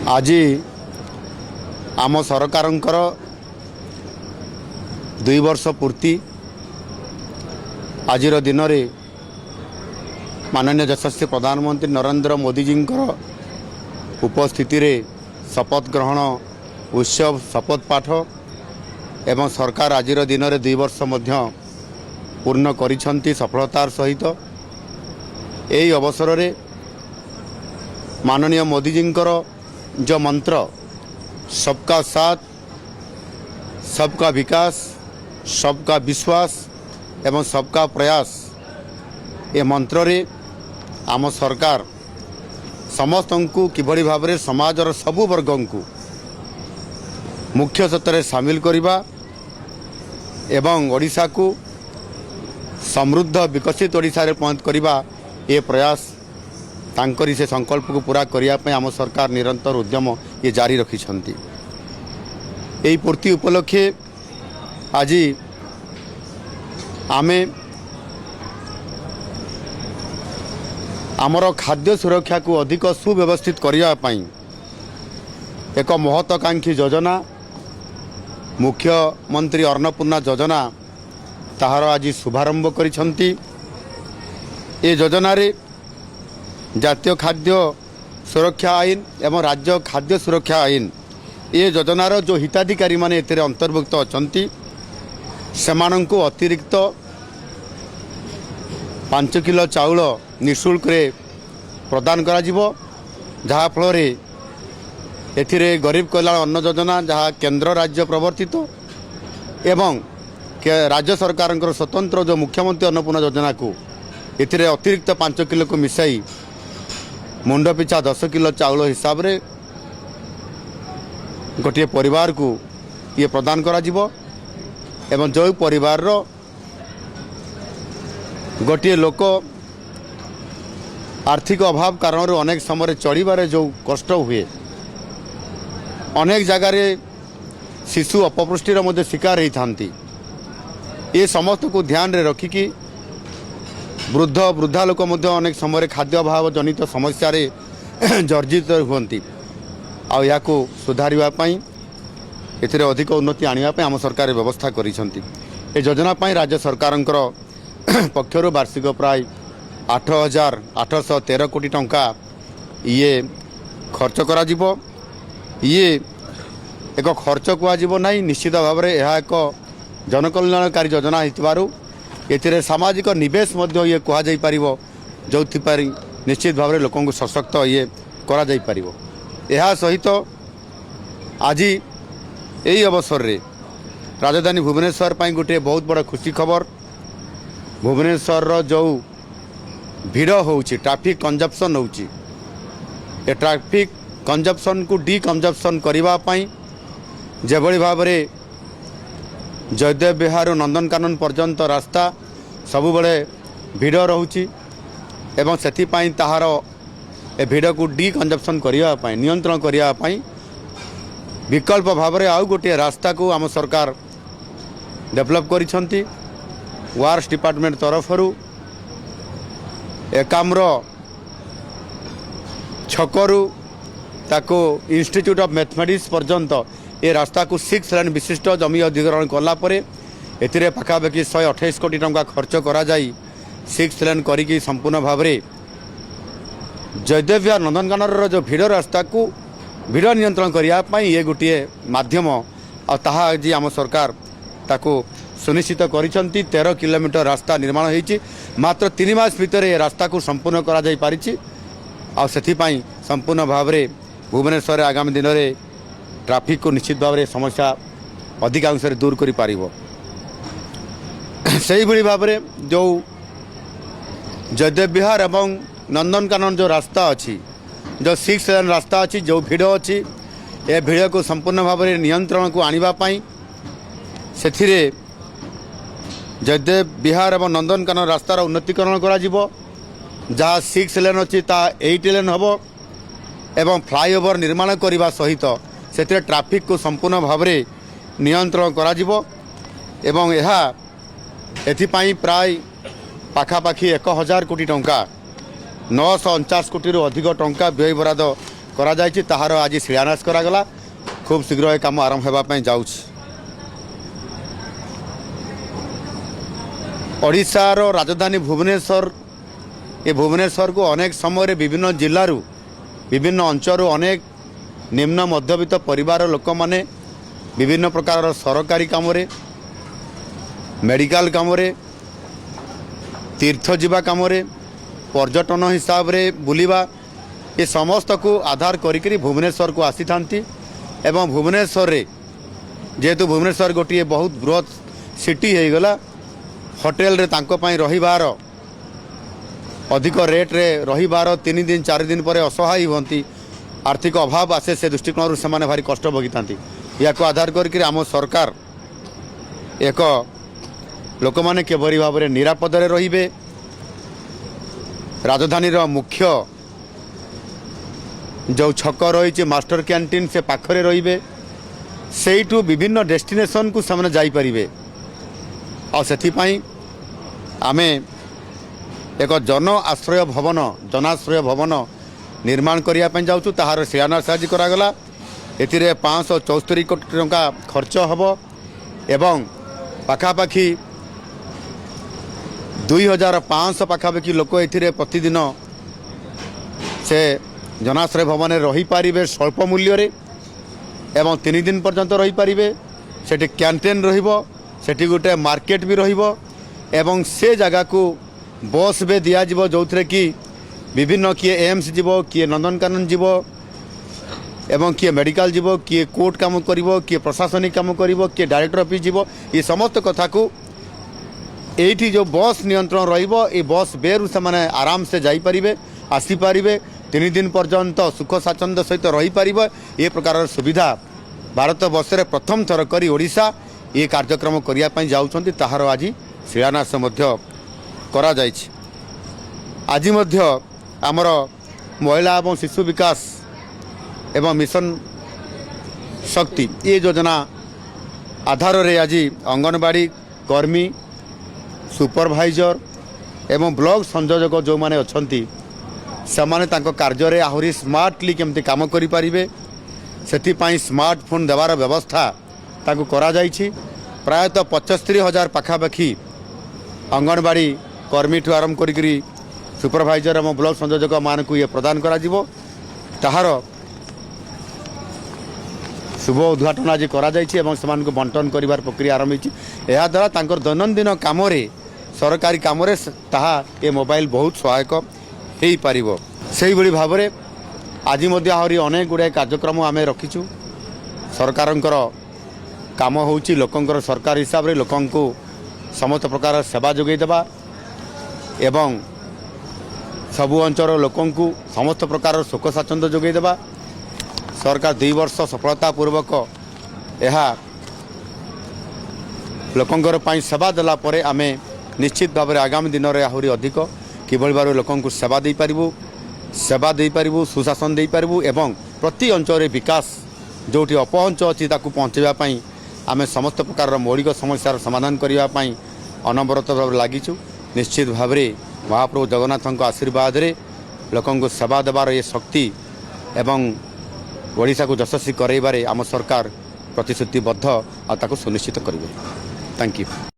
आज आम सरकारंकर 2 वर्ष पूर्ति आज दिन में माननीय यशस्वी प्रधानमंत्री नरेंद्र मोदी जी उपस्थिति रे शपथ ग्रहण उत्सव शपथ पाठ एवं सरकार आज दिन में 2 वर्ष मध्य पूर्ण करिसेंती सफलतार सहित। यही अवसर रे माननीय मोदी जी जो मंत्र सबका साथ सबका विकास सबका विश्वास एवं सबका प्रयास ये मंत्र रे आम सरकार समस्त को किभली भाव में समाजर सबु वर्ग को मुख्य क्षेत्र में सामिल करवा एवं ओडिशा को समृद्ध विकसित ओडिशा रे पहुँच करवा ये प्रयास तांकरी से संकल्प को पूरा करने आम सरकार निरंतर उद्यम ये जारी रखिछंती। यही पूर्ति उपलक्षे आज आमे आमर खाद्य सुरक्षा को अधिक सुव्यवस्थित करने एक महत्वाकांक्षी योजना मुख्यमंत्री अन्नपूर्णा योजना ताहार आज शुभारंभ करिछंती। ये योजना रे जातीय खाद्य सुरक्षा आईन एवं राज्य खाद्य सुरक्षा आईन ये योजनार जो हिताधिकारी माने एथिरे अंतर्भुक्त अछंती सेमानंकु अतिरिक्त 5 किलो चाउल निःशुल्क रे प्रदान करा जिवो जहा फल एथिरे गरीब कल्याण अन्न योजना जहा केंद्र राज्य प्रवर्तित एवं राज्य सरकार स्वतंत्र जो मुख्यमंत्री अन्नपूर्णा योजना को एथिरे अतिरिक्त 5 किलो को मिसाई मुंड पिछा 10 किलो चाउल हिसाब रे गोटे परिवार को ये प्रदान करा जिवो एवं जो परिवार रो गोटे लोक आर्थिक अभाव कारण अनेक समय चढ़ारे जो कष्ट हुए अनेक जगार शिशु अपपुष्टिर मध्य शिकार होती ये समस्त को ध्यान रे रखिकी वृद्धा लोक अनेक समय खाद्य अभाव जनित समस्या रे जर्जित हुंती आ सुधारवाई एथिरे अधिक उन्नति आने आम सरकार व्यवस्था करिसेंती। ए योजना राज्य सरकार पक्षर वार्षिक प्राय 8,813 कोटी टंका ये खर्च करा जिवो। ये एक खर्च कुआ नहीं निश्चित भाव में यह एक जनकल्याणकारी योजना होइतिबारु एथिरे सामाजिक निवेश मध्य ये कहा जाई परिवो जो निश्चित भाव में लोकों को सशक्त ये करा जाई परिवो। यह सहित आज यही अवसर रे राजधानी भुवनेश्वर पर गोटे बहुत बड़ा खुशी खबर भुवनेश्वर जो भीड़ होउची ट्रैफिक कंजप्शन होउची ए ट्रैफिक कंजप्शन को डी कंजप्शन करबा पई जेभली भाव में जयदेव विहार नंदनकानन पर्यंत रास्ता सबुबले भीड़ रोची एवं से ताहार ए भीड़ को डी कंजप्शन करने नियंत्रण करने विकल्प भाव में आउ गोटे रास्ता को आम सरकार डेवलप करिसेंती। वार्स डिपार्टमेंट तरफरु एकाम्र छकरू ताको इंस्टीट्यूट ऑफ मैथमेटिक्स पर्यंत ये रास्ता को 6 लेन विशिष्ट जमी अधिग्रहण कलापर एथिरे पाखापाखि 128 कोटी टंका खर्च करा जाई 6 लेन करिकी संपूर्ण भाव में जयदेव विहार नंदनकानन जो भीड़ रास्ता को भीड़ नियंत्रण करने ये गोटे माध्यम आज आम सरकार ताको सुनिश्चित करिसेंती। 13 किलोमीटर रास्ता निर्माण होईची मात्र 3 मास भितर ये रास्ता को संपूर्ण करा जाई पारिची आ सेथिपाई संपूर्ण भाव में भुवनेश्वर आगामी दिन में ट्रैफिक को निश्चित भाव में समस्या अधिकांश दूर करि पारिबो। सही भली भाव में जो जयदेव विहार एवं नंदनकानन जो रास्ता अच्छी जो 6 लेन रास्ता अच्छी जो भीड़ अच्छी ए भीड़ को संपूर्ण भाव में नियंत्रण को आनिबापाई सेथिरे जयदेव विहार एवं नंदनकानन रास्तार उन्नतीकरण करा जिवो जहाँ 6 लेन अच्छी ता 8 लेन हबो एवं फ्लाईओवर निर्माण करने सहित से ट्रैफिक को संपूर्ण भाव में नियंत्रण करा जिवो एवं यह एथिपाई प्राय पाखापाखि 1,000 कोटी टंका 949 कोटी अधिक टंका व्यय बराद କରାଯାଇଛି ତାହାର ଆଜି ଶିଳାନ୍ୟାସ କରାଗଲା। ଖୁବ୍ ଶୀଘ୍ର ଏ କାମ ଆରମ୍ଭ ହେବା ପାଇଁ ଯାଉଛି। ଓଡ଼ିଶାର ରାଜଧାନୀ ଭୁବନେଶ୍ୱର, ଏ ଭୁବନେଶ୍ୱରକୁ ଅନେକ ସମୟରେ ବିଭିନ୍ନ ଜିଲ୍ଲାରୁ ବିଭିନ୍ନ ଅଞ୍ଚଳରୁ ଅନେକ ନିମ୍ନ ମଧ୍ୟବିତ୍ତ ପରିବାର ଲୋକମାନେ ବିଭିନ୍ନ ପ୍ରକାରର ସରକାରୀ କାମରେ, ମେଡ଼ିକାଲ କାମରେ, ତୀର୍ଥ ଯିବା କାମରେ, ପର୍ଯ୍ୟଟନ ହିସାବରେ ବୁଲିବା, ଏ ସମସ୍ତକୁ ଆଧାର କରିକି ଭୁବନେଶ୍ୱରକୁ ଆସିଥାନ୍ତି। ଏବଂ ଭୁବନେଶ୍ୱରରେ ଯେହେତୁ ଭୁବନେଶ୍ୱର ଗୋଟିଏ ବହୁତ ବୃହତ୍ ସିଟି ହୋଇଗଲା, ହୋଟେଲରେ ତାଙ୍କ ପାଇଁ ରହିବାର ଅଧିକ ରେଟ୍ରେ ରହିବାର 3 ଦିନ 4 ଦିନ ପରେ ଅସହାୟ ହୁଅନ୍ତି, ଆର୍ଥିକ ଅଭାବ ଆସେ, ସେ ଦୃଷ୍ଟିକୋଣରୁ ସେମାନେ ଭାରି କଷ୍ଟ ଭୋଗିଥାନ୍ତି। ଏହାକୁ ଆଧାର କରିକି ଆମ ସରକାର ଏକ ଲୋକମାନେ କିଭଳି ଭାବରେ ନିରାପଦରେ ରହିବେ, ରାଜଧାନୀର ମୁଖ୍ୟ ଯେଉଁ ଛକ ରହିଛି ମାଷ୍ଟର କ୍ୟାଣ୍ଟିନ୍ ସେ ପାଖରେ ରହିବେ, ସେଇଠୁ ବିଭିନ୍ନ ଡେଷ୍ଟିନେସନ୍କୁ ସେମାନେ ଯାଇପାରିବେ। ଆଉ ସେଥିପାଇଁ ଆମେ ଏକ ଜନାଶ୍ରୟ ଭବନ ନିର୍ମାଣ କରିବା ପାଇଁ ଯାଉଛୁ। ତାହାର ଶିଳାନ୍ୟାସ ଆଜି କରାଗଲା। ଏଥିରେ 574 କୋଟି ଟଙ୍କା ଖର୍ଚ୍ଚ ହେବ ଏବଂ ପାଖାପାଖି 2500 ପାଖାପାଖି ଲୋକ ଏଥିରେ ପ୍ରତିଦିନ ସେ ଜନାଶ୍ରୟ ଭବନରେ ରହିପାରିବେ ସ୍ୱଳ୍ପ ମୂଲ୍ୟରେ ଏବଂ 3 ଦିନ ପର୍ଯ୍ୟନ୍ତ ରହିପାରିବେ। ସେଠି କ୍ୟାଣ୍ଟିନ୍ ରହିବ, ସେଠି ଗୋଟେ ମାର୍କେଟ ବି ରହିବ ଏବଂ ସେ ଜାଗାକୁ ବସ୍ ବି ଦିଆଯିବ, ଯେଉଁଥିରେ କି ବିଭିନ୍ନ କିଏ ଏମ୍ସ ଯିବ, କିଏ ନନ୍ଦନକାନନ ଯିବ ଏବଂ କିଏ ମେଡ଼ିକାଲ ଯିବ, କିଏ କୋର୍ଟ କାମ କରିବ, କିଏ ପ୍ରଶାସନିକ କାମ କରିବ, କିଏ ଡାଇରେକ୍ଟର ଅଫିସ୍ ଯିବ। ଏ ସମସ୍ତ କଥାକୁ এইটি যে বস নিয়ন্ত্রণ রহব, এই বস বেরু সে আরামসে যাইপারে, আসিপারে, 3 দিন পর্যন্ত সুখ স্বাচ্ছন্দ্য সহিত রহিপার। এ প্রকার সুবিধা ভারতবর্ষে প্রথম থর করে ওড়িশা এ কার্যক্রম করা যাচ্ছেন। তাহার আজ শিলান্যাস করা যাইছে। আজি মধ্য আমার মহিলা এবং শিশু বিকাশ এবং মিশন শক্তি এ যোজনা আধারে আজ অঙ্গনবাড়ি কর্মী, সুপরভাইজর এবং ব্লক সংযোজক যে অনেক সেমানে তাঙ্ক কার্যরে আহুরি স্মার্টলি কেমতি কাম করে পারিবে, সেথিপাই স্মার্টফোন দেবার ব্যবস্থা তাকে করা যাইছি। প্রায়তঃ 75,000 পাখাপাখি অঙ্গনবাড়ি কর্মী ঠু আরম্ভ করি সুপরভাইজর এবং ব্লক সংযোজক মানুষ ইয়ে প্রদান করা যাব। তাহার শুভ উদ্ঘাটন আজ করা যাইছি এবং সেমানকু বন্টন করিবার প্রক্রিয়া আরম্ভ হয়েছে। এর দ্বারা তাঙ্কর দৈনন্দিন কামরে, সরকারি কামরে তাহা এ মোবাইল বহুত সহায়ক হয়ে পারিব। সেইভাবে ভাবে আজ মধ্যে আহরি অনেক গুড়াଏ কার্যক্রম আমি রখিছু। সরকারঙ্কর কাম হচ্ছে লোকঙ্কর সরকার হিসাবে লোকঙ্কু সমস্ত প্রকার সেবা যোগাই দেবা এবং সবু অঞ্চল লোকঙ্কু সমস্ত প্রকার সুখ স্বাচ্ছন্দ্য যোগাই দেবা। সরকার 2 বর্ষ সফলতাপূর্বক ଏହା ଲୋକଙ୍କର ପାଇଁ ସେବା ଦେଲା ପରେ ଆମେ ନିଶ୍ଚିତ ଭାବରେ ଆଗାମୀ ଦିନରେ ଆହୁରି ଅଧିକ କିଭଳି ଭାବରେ ଲୋକଙ୍କୁ ସେବା ଦେଇପାରିବୁ, ସୁଶାସନ ଦେଇପାରିବୁ ଏବଂ ପ୍ରତି ଅଞ୍ଚଳରେ ବିକାଶ ଯେଉଁଠି ଅପହଞ୍ଚ ଅଛି ତାକୁ ପହଞ୍ଚାଇବା ପାଇଁ ଆମେ ସମସ୍ତ ପ୍ରକାରର ମୌଳିକ ସମସ୍ୟାର ସମାଧାନ କରିବା ପାଇଁ ଅନବରତ ଭାବରେ ଲାଗିଛୁ। ନିଶ୍ଚିତ ଭାବରେ ମହାପ୍ରଭୁ ଜଗନ୍ନାଥଙ୍କ ଆଶୀର୍ବାଦରେ ଲୋକଙ୍କୁ ସେବା ଦେବାର ଏ ଶକ୍ତି ଏବଂ ଓଡ଼ିଶାକୁ ଯଶସ୍ୱୀ କରାଇବାରେ ଆମ ସରକାର ପ୍ରତିଶ୍ରୁତିବଦ୍ଧ ଆଉ ତାକୁ ସୁନିଶ୍ଚିତ କରିବେ। Thank you.